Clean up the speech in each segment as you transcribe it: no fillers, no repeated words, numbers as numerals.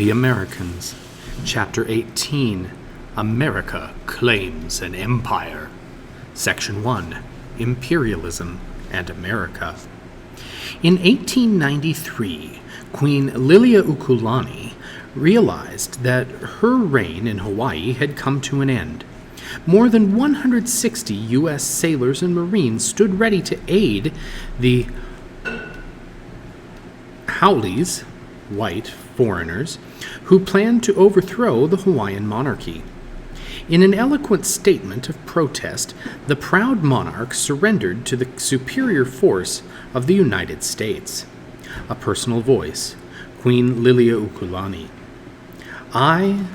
The Americans, Chapter 18, America Claims an Empire. Section 1, Imperialism and America. In 1893, Queen Liliuokalani realized that her reign in Hawaii had come to an end. More than 160 U.S. sailors and Marines stood ready to aid the Haoles, white foreigners, who planned to overthrow the Hawaiian monarchy. In an eloquent statement of protest, the proud monarch surrendered to the superior force of the United States. A personal voice, Queen Liliuokalani. I,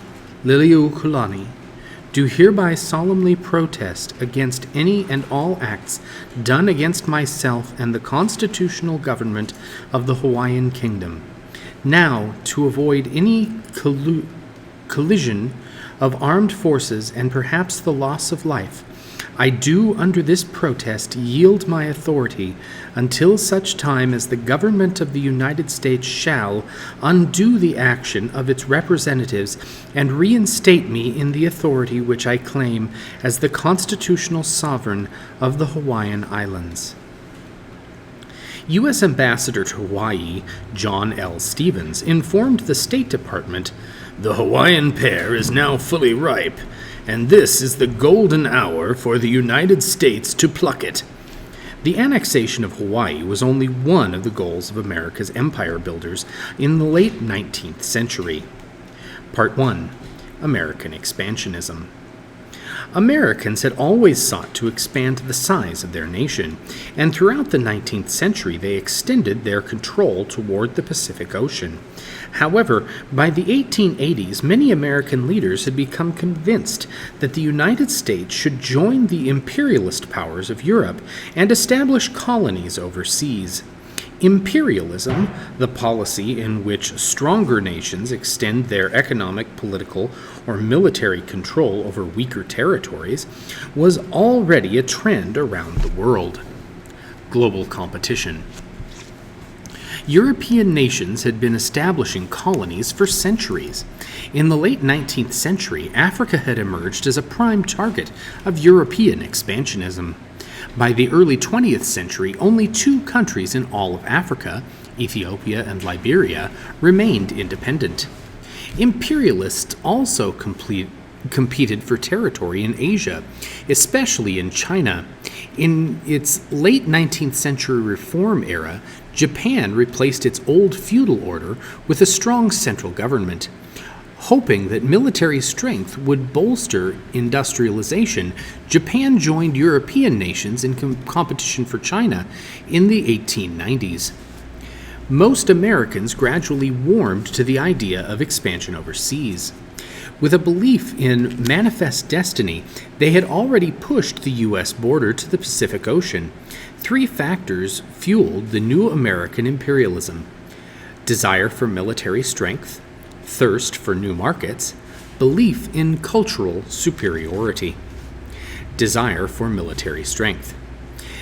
Liliuokalani, do hereby solemnly protest against any and all acts done against myself and the constitutional government of the Hawaiian Kingdom. Now, to avoid any collision of armed forces and perhaps the loss of life, I do under this protest yield my authority until such time as the government of the United States shall undo the action of its representatives and reinstate me in the authority which I claim as the constitutional sovereign of the Hawaiian Islands. U.S. Ambassador to Hawaii, John L. Stevens, informed the State Department, "The Hawaiian pear is now fully ripe, and this is the golden hour for the United States to pluck it." The annexation of Hawaii was only one of the goals of America's empire builders in the late 19th century. Part 1. American Expansionism. Americans had always sought to expand the size of their nation, and throughout the 19th century they extended their control toward the Pacific Ocean. However, by the 1880s, many American leaders had become convinced that the United States should join the imperialist powers of Europe and establish colonies overseas. Imperialism, the policy in which stronger nations extend their economic, political, or military control over weaker territories, was already a trend around the world. Global competition. European nations had been establishing colonies for centuries. In the late 19th century, Africa had emerged as a prime target of European expansionism. By the early 20th century, only 2 countries in all of Africa, Ethiopia and Liberia, remained independent. Imperialists also competed for territory in Asia, especially in China. In its late 19th century reform era, Japan replaced its old feudal order with a strong central government. Hoping that military strength would bolster industrialization, Japan joined European nations in competition for China in the 1890s. Most Americans gradually warmed to the idea of expansion overseas. With a belief in manifest destiny, they had already pushed the U.S. border to the Pacific Ocean. 3 factors fueled the new American imperialism: desire for military strength, thirst for new markets, belief in cultural superiority. Desire for military strength.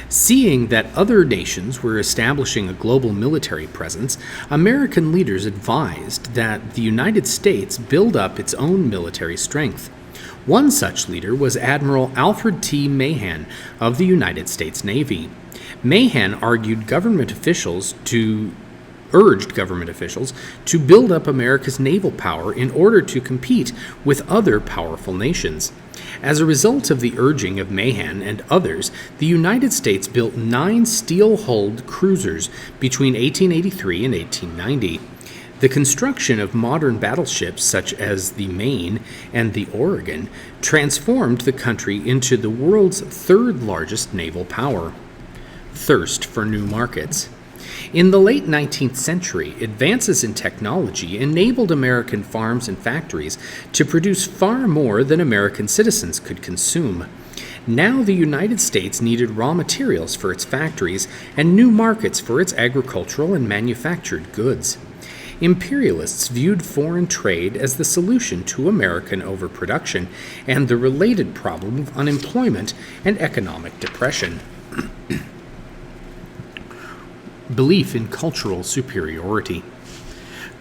Seeing that other nations were establishing a global military presence, American leaders advised that the United States build up its own military strength. One such leader was Admiral Alfred T. Mahan of the United States Navy. Mahan urged government officials to build up America's naval power in order to compete with other powerful nations. As a result of the urging of Mahan and others, the United States built 9 steel-hulled cruisers between 1883 and 1890. The construction of modern battleships such as the Maine and the Oregon transformed the country into the world's 3rd largest naval power. Thirst for new markets. In the late 19th century, advances in technology enabled American farms and factories to produce far more than American citizens could consume. Now the United States needed raw materials for its factories and new markets for its agricultural and manufactured goods. Imperialists viewed foreign trade as the solution to American overproduction and the related problem of unemployment and economic depression. Belief in cultural superiority.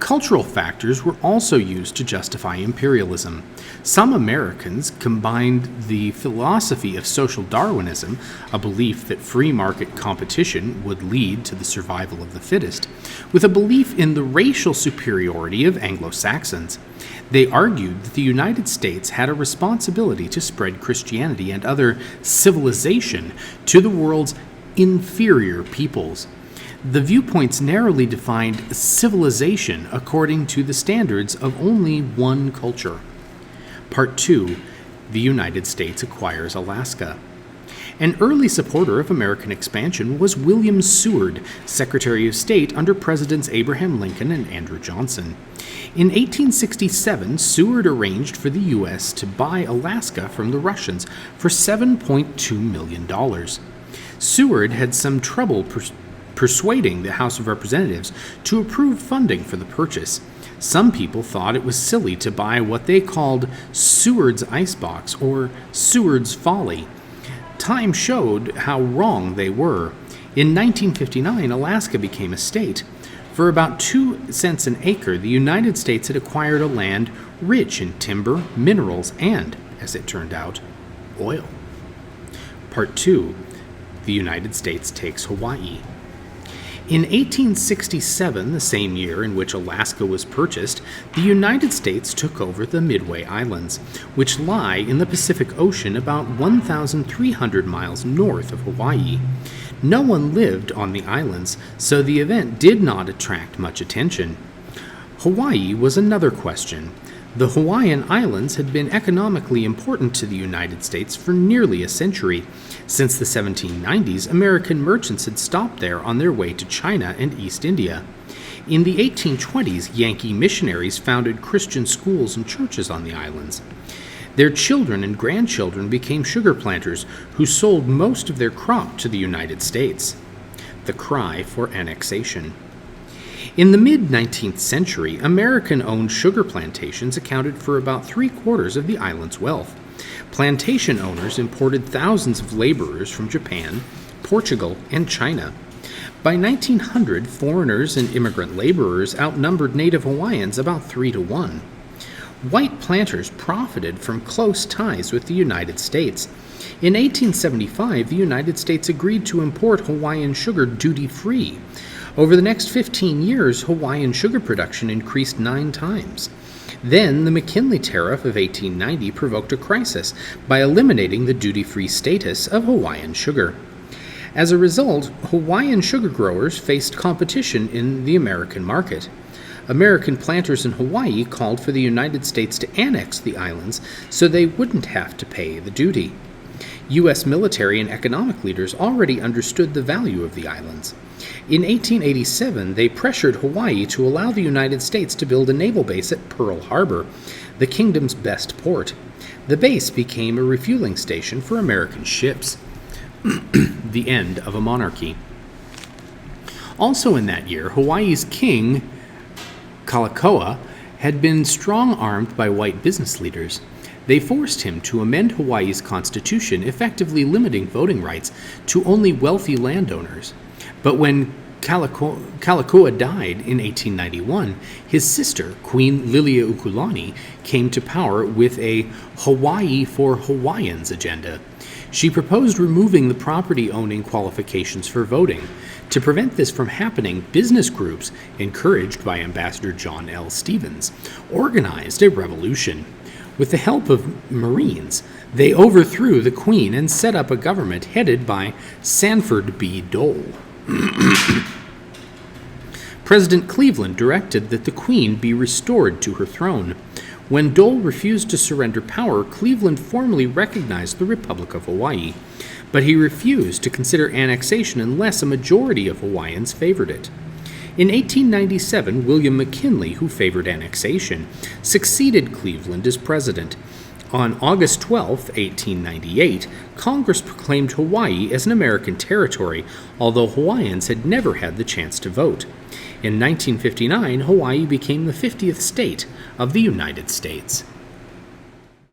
Cultural factors were also used to justify imperialism. Some Americans combined the philosophy of social Darwinism, a belief that free market competition would lead to the survival of the fittest, with a belief in the racial superiority of Anglo-Saxons. They argued that the United States had a responsibility to spread Christianity and other civilization to the world's inferior peoples. The viewpoints narrowly defined civilization according to the standards of only one culture. Part 2. The United States acquires Alaska. An early supporter of American expansion was William Seward, Secretary of State under Presidents Abraham Lincoln and Andrew Johnson. In 1867, Seward arranged for the U.S. to buy Alaska from the Russians for $7.2 million. Seward had some trouble persuading the House of Representatives to approve funding for the purchase. Some people thought it was silly to buy what they called Seward's icebox or Seward's folly. Time showed how wrong they were. In 1959, Alaska became a state. For about 2 cents an acre, the United States had acquired a land rich in timber, minerals, and, as it turned out, oil. Part 2. The United States takes Hawaii. In 1867, the same year in which Alaska was purchased, the United States took over the Midway Islands, which lie in the Pacific Ocean about 1,300 miles north of Hawaii. No one lived on the islands, so the event did not attract much attention. Hawaii was another question. The Hawaiian Islands had been economically important to the United States for nearly a century. Since the 1790s, American merchants had stopped there on their way to China and East India. In the 1820s, Yankee missionaries founded Christian schools and churches on the islands. Their children and grandchildren became sugar planters who sold most of their crop to the United States. The cry for annexation. In the mid-19th century, American-owned sugar plantations accounted for about 3/4 of the island's wealth. Plantation owners imported thousands of laborers from Japan, Portugal, and China. By 1900, foreigners and immigrant laborers outnumbered native Hawaiians about 3-1. White planters profited from close ties with the United States. In 1875, the United States agreed to import Hawaiian sugar duty-free. Over the next 15 years, Hawaiian sugar production increased 9 times. Then, the McKinley Tariff of 1890 provoked a crisis by eliminating the duty-free status of Hawaiian sugar. As a result, Hawaiian sugar growers faced competition in the American market. American planters in Hawaii called for the United States to annex the islands so they wouldn't have to pay the duty. U.S. military and economic leaders already understood the value of the islands. In 1887, they pressured Hawaii to allow the United States to build a naval base at Pearl Harbor, the kingdom's best port. The base became a refueling station for American ships. The end of a monarchy. Also in that year, Hawaii's king, Kalakaua, had been strong-armed by white business leaders. They forced him to amend Hawaii's constitution, effectively limiting voting rights to only wealthy landowners. But when Kalakaua died in 1891, his sister, Queen Liliuokalani, came to power with a Hawaii for Hawaiians agenda. She proposed removing the property-owning qualifications for voting. To prevent this from happening, business groups, encouraged by Ambassador John L. Stevens, organized a revolution. With the help of Marines, they overthrew the Queen and set up a government headed by Sanford B. Dole. President Cleveland directed that the Queen be restored to her throne. When Dole refused to surrender power, Cleveland formally recognized the Republic of Hawaii, but he refused to consider annexation unless a majority of Hawaiians favored it. In 1897, William McKinley, who favored annexation, succeeded Cleveland as president. On August 12, 1898, Congress proclaimed Hawaii as an American territory, although Hawaiians had never had the chance to vote. In 1959, Hawaii became the 50th state of the United States.